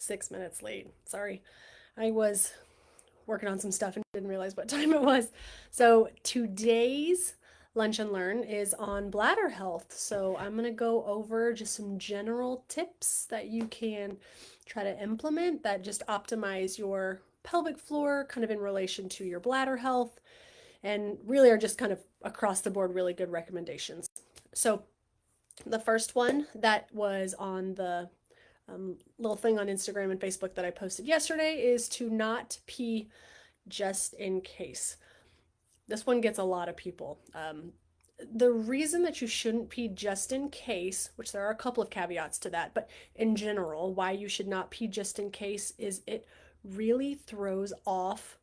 6 minutes late. Sorry. I was working on some stuff and didn't realize what time it was. So today's Lunch and Learn is on bladder health. So I'm going to go over just some general tips that you can try to implement that just optimize your pelvic floor kind of in relation to your bladder health and really are just kind of across the board really good recommendations. So the first one that was on the little thing on Instagram and Facebook that I posted yesterday is to not pee just in case. This one gets a lot of people. The reason that you shouldn't pee just in case, which there are a couple of caveats to that, but in general, why you should not pee just in case is it really throws off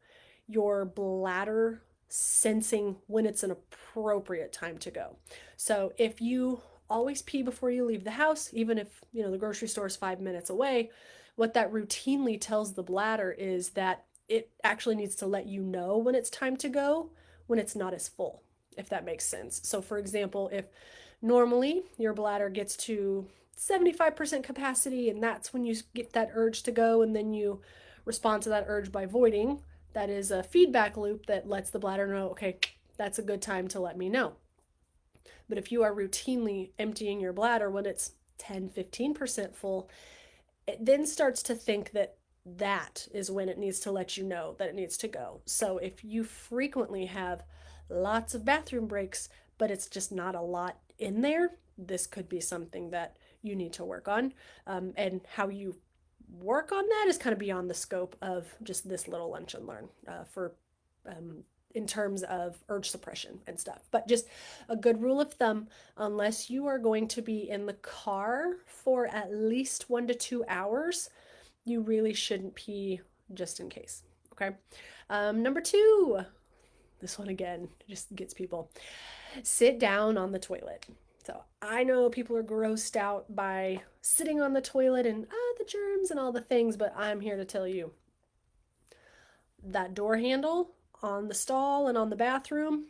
your bladder sensing when it's an appropriate time to go. So if you always pee before you leave the house, even if the grocery store is 5 minutes away, what that routinely tells the bladder is that it actually needs to let you know when it's time to go when it's not as full, if that makes sense. So for example, if normally your bladder gets to 75% capacity and that's when you get that urge to go and then you respond to that urge by voiding, that is a feedback loop that lets the bladder know, okay, that's a good time to let me know. But if you are routinely emptying your bladder when it's 10-15% full, it then starts to think that that is when it needs to let you know that it needs to go. So if you frequently have lots of bathroom breaks, but it's just not a lot in there, this could be something that you need to work on. And how you work on that is kind of beyond the scope of just this little lunch and learn for in terms of urge suppression and stuff. But just a good rule of thumb, unless you are going to be in the car for at least 1 to 2 hours, you really shouldn't pee just in case. Okay. Number two, this one again just gets people. Sit down on the toilet. So I know people are grossed out by sitting on the toilet and the germs and all the things, but I'm here to tell you that door handle on the stall and on the bathroom,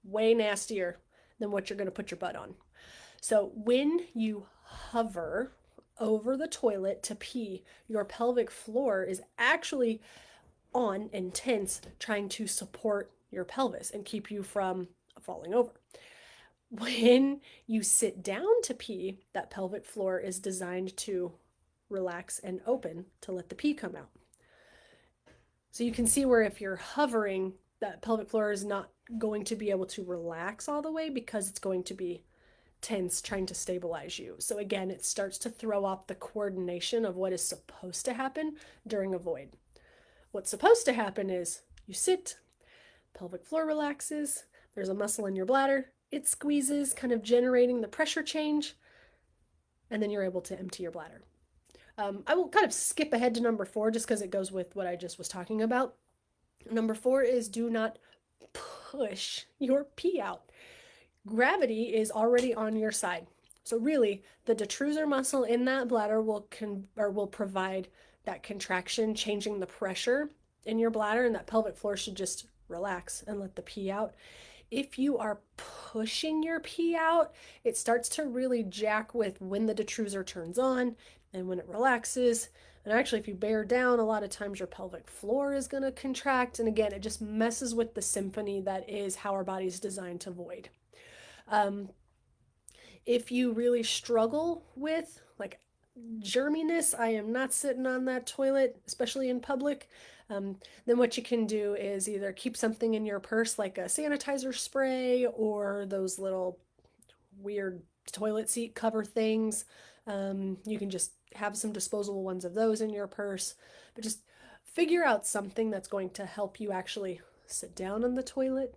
way nastier than what you're going to put your butt on. So when you hover over the toilet to pee, your pelvic floor is actually on and tense, trying to support your pelvis and keep you from falling over. When you sit down to pee, that pelvic floor is designed to relax and open to let the pee come out. So you can see where if you're hovering, that pelvic floor is not going to be able to relax all the way because it's going to be tense trying to stabilize you. So again, it starts to throw off the coordination of what is supposed to happen during a void. What's supposed to happen is you sit, pelvic floor relaxes, there's a muscle in your bladder, it squeezes, kind of generating the pressure change, and then you're able to empty your bladder. I will kind of skip ahead to number 4 just because it goes with what I just was talking about. Number 4 is do not push your pee out. Gravity is already on your side. So really, the detrusor muscle in that bladder will provide that contraction, changing the pressure in your bladder, and that pelvic floor should just relax and let the pee out. If you are pushing your pee out, it starts to really jack with when the detrusor turns on and when it relaxes. And actually, if you bear down, a lot of times your pelvic floor is going to contract. And again, it just messes with the symphony that is how our body's designed to void. If you really struggle with like germiness, I am not sitting on that toilet, especially in public, then what you can do is either keep something in your purse like a sanitizer spray or those little weird toilet seat cover things. You can just have some disposable ones of those in your purse, but just figure out something that's going to help you actually sit down on the toilet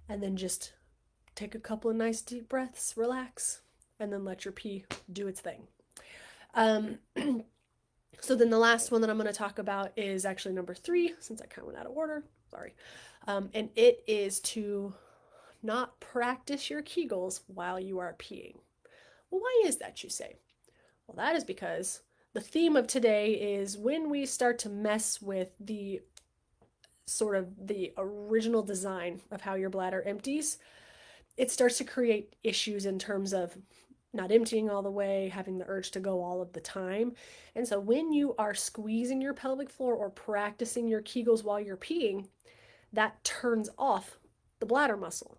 and then just take a couple of nice deep breaths, relax, and then let your pee do its thing. So then the last one that I'm going to talk about is actually number 3, since I kind of went out of order. Sorry. And it is to not practice your Kegels while you are peeing. Well, why is that, you say? Well, that is because the theme of today is when we start to mess with the sort of the original design of how your bladder empties, it starts to create issues in terms of not emptying all the way, having the urge to go all of the time. And so when you are squeezing your pelvic floor or practicing your Kegels while you're peeing, that turns off the bladder muscle.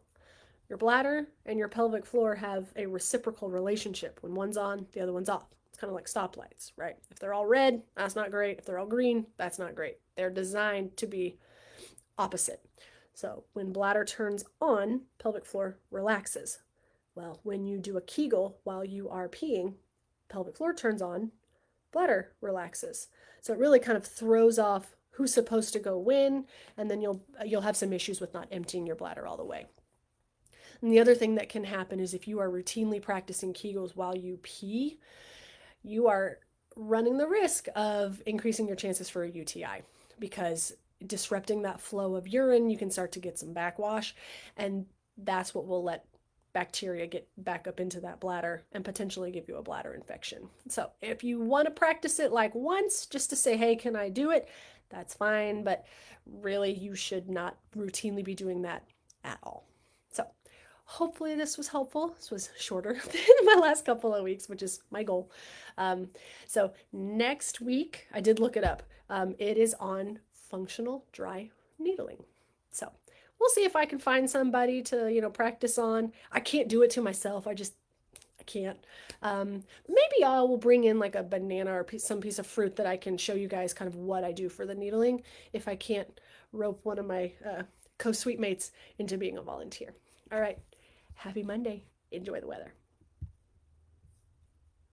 Your bladder and your pelvic floor have a reciprocal relationship. When one's on, the other one's off. It's kind of like stoplights, right? If they're all red, that's not great. If they're all green, that's not great. They're designed to be opposite. So when bladder turns on, pelvic floor relaxes. Well, when you do a Kegel while you are peeing, pelvic floor turns on, bladder relaxes. So it really kind of throws off who's supposed to go when, and then you'll have some issues with not emptying your bladder all the way. And the other thing that can happen is if you are routinely practicing Kegels while you pee, you are running the risk of increasing your chances for a UTI because disrupting that flow of urine, you can start to get some backwash, and that's what will let bacteria get back up into that bladder and potentially give you a bladder infection. So if you want to practice it like once just to say, hey, can I do it? That's fine, but really you should not routinely be doing that at all. So hopefully this was helpful. This was shorter than my last couple of weeks, which is my goal. So next week, I did look it up. It is on functional dry needling. So we'll see if I can find somebody to, practice on. I can't do it to myself. I can't. Maybe I will bring in like a banana or some piece of fruit that I can show you guys kind of what I do for the needling if I can't rope one of my co-suite mates into being a volunteer. All right. Happy Monday. Enjoy the weather.